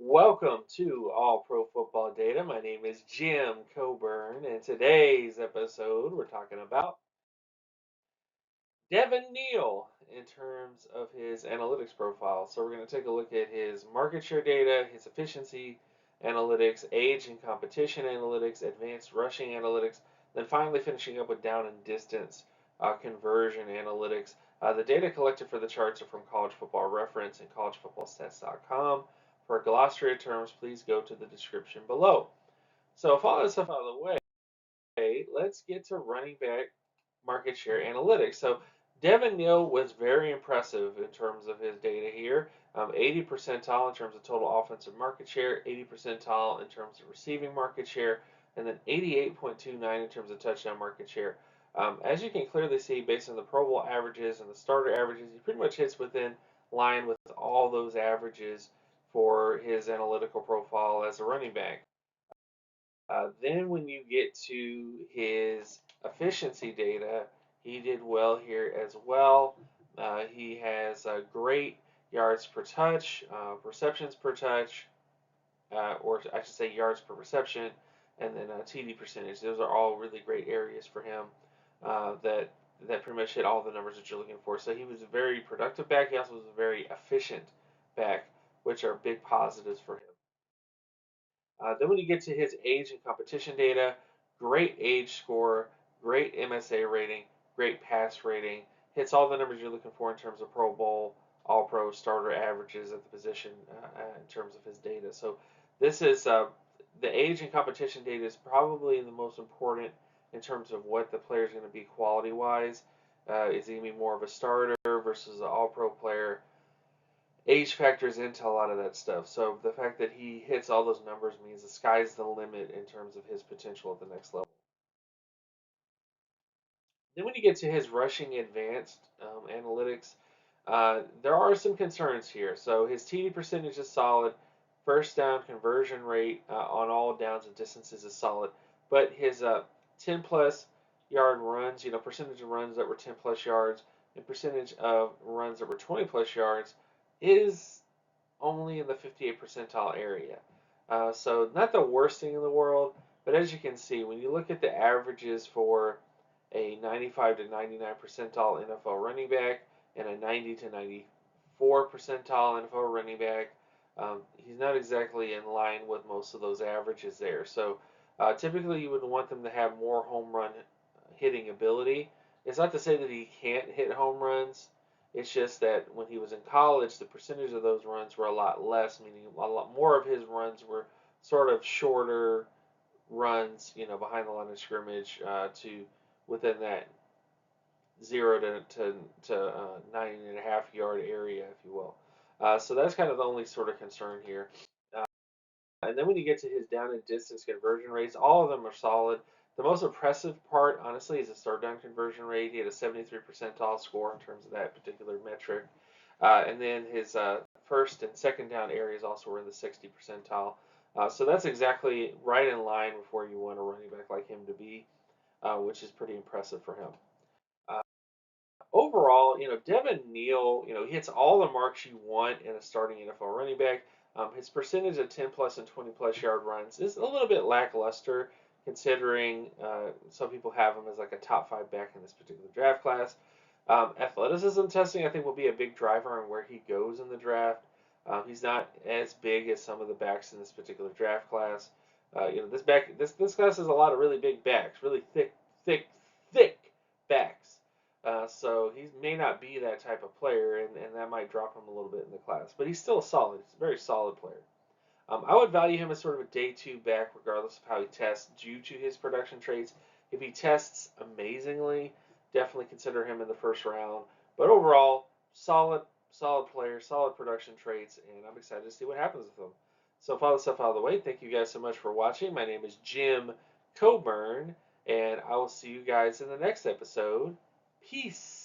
Welcome to All Pro Football Data. My name is Jim Cobern, and today's episode we're talking about Devin Neal in terms of his analytics profile. So we're going to take a look at his market share data, his efficiency analytics, age and competition analytics, advanced rushing analytics, then finally finishing up with down and distance conversion analytics. The data collected for the charts are from College Football Reference and collegefootballstats.com. For glossary terms, please go to the description below. So, with all that stuff out of the way, let's get to running back market share analytics. So, Devin Neal was very impressive in terms of his data here. 80 percentile in terms of total offensive market share, 80 percentile in terms of receiving market share, and then 88.29 in terms of touchdown market share. As you can clearly see, based on the Pro Bowl averages and the starter averages, he pretty much hits within line with all those averages for his analytical profile as a running back. Then when you get to his efficiency data, he did well here as well. He has great yards per touch, receptions per touch, or I should say yards per reception, and then TD percentage. Those are all really great areas for him that pretty much hit all the numbers that you're looking for. So he was a very productive back. He also was a very efficient back, which are big positives for him. Then when you get to his age and competition data, great age score, great MSA rating, great pass rating, hits all the numbers you're looking for in terms of Pro Bowl, All Pro starter averages at the position in terms of his data. So this is the age and competition data is probably the most important in terms of what the player is going to be quality wise. Is he going to be more of a starter versus an All Pro player? Age factors into a lot of that stuff. So the fact that he hits all those numbers means the sky's the limit in terms of his potential at the next level. Then when you get to his rushing advanced analytics, there are some concerns here. So his TD percentage is solid. First down conversion rate on all downs and distances is solid. But his 10 plus yard runs, percentage of runs that were 10 plus yards and percentage of runs that were 20 plus yards is only in the 58th percentile area. So not the worst thing in the world, but as you can see, when you look at the averages for a 95 to 99 percentile NFL running back and a 90 to 94 percentile NFL running back, he's not exactly in line with most of those averages there. So typically you would want them to have more home run hitting ability. It's not to say that he can't hit home runs. It's just that when he was in college, the percentage of those runs were a lot less, meaning a lot more of his runs were sort of shorter runs, behind the line of scrimmage to within that 0 to 9.5 yard area, if you will. So that's kind of the only sort of concern here. Uh, and then when you get to his down and distance conversion rates, all of them are solid. The most impressive part, honestly, is his third down conversion rate. He had a 73 percentile score in terms of that particular metric. And then his first and second down areas also were in the 60 percentile. So that's exactly right in line with where you want a running back like him to be, which is pretty impressive for him. Uh, Overall, Devin Neal, he hits all the marks you want in a starting NFL running back. His percentage of 10 plus and 20 plus yard runs is a little bit lackluster, considering some people have him as like a top five back in this particular draft class. Athleticism testing, I think, will be a big driver on where he goes in the draft. He's not as big as some of the backs in this particular draft class. This class has a lot of really big backs, really thick backs. So he may not be that type of player, and that might drop him a little bit in the class. But he's still solid. He's a very solid player. I would value him as sort of a day two back, regardless of how he tests, due to his production traits. If he tests amazingly, definitely consider him in the first round. But overall, solid player, solid production traits, and I'm excited to see what happens with him. So, with all this stuff out of the way, thank you guys so much for watching. My name is Jim Coburn, and I will see you guys in the next episode. Peace.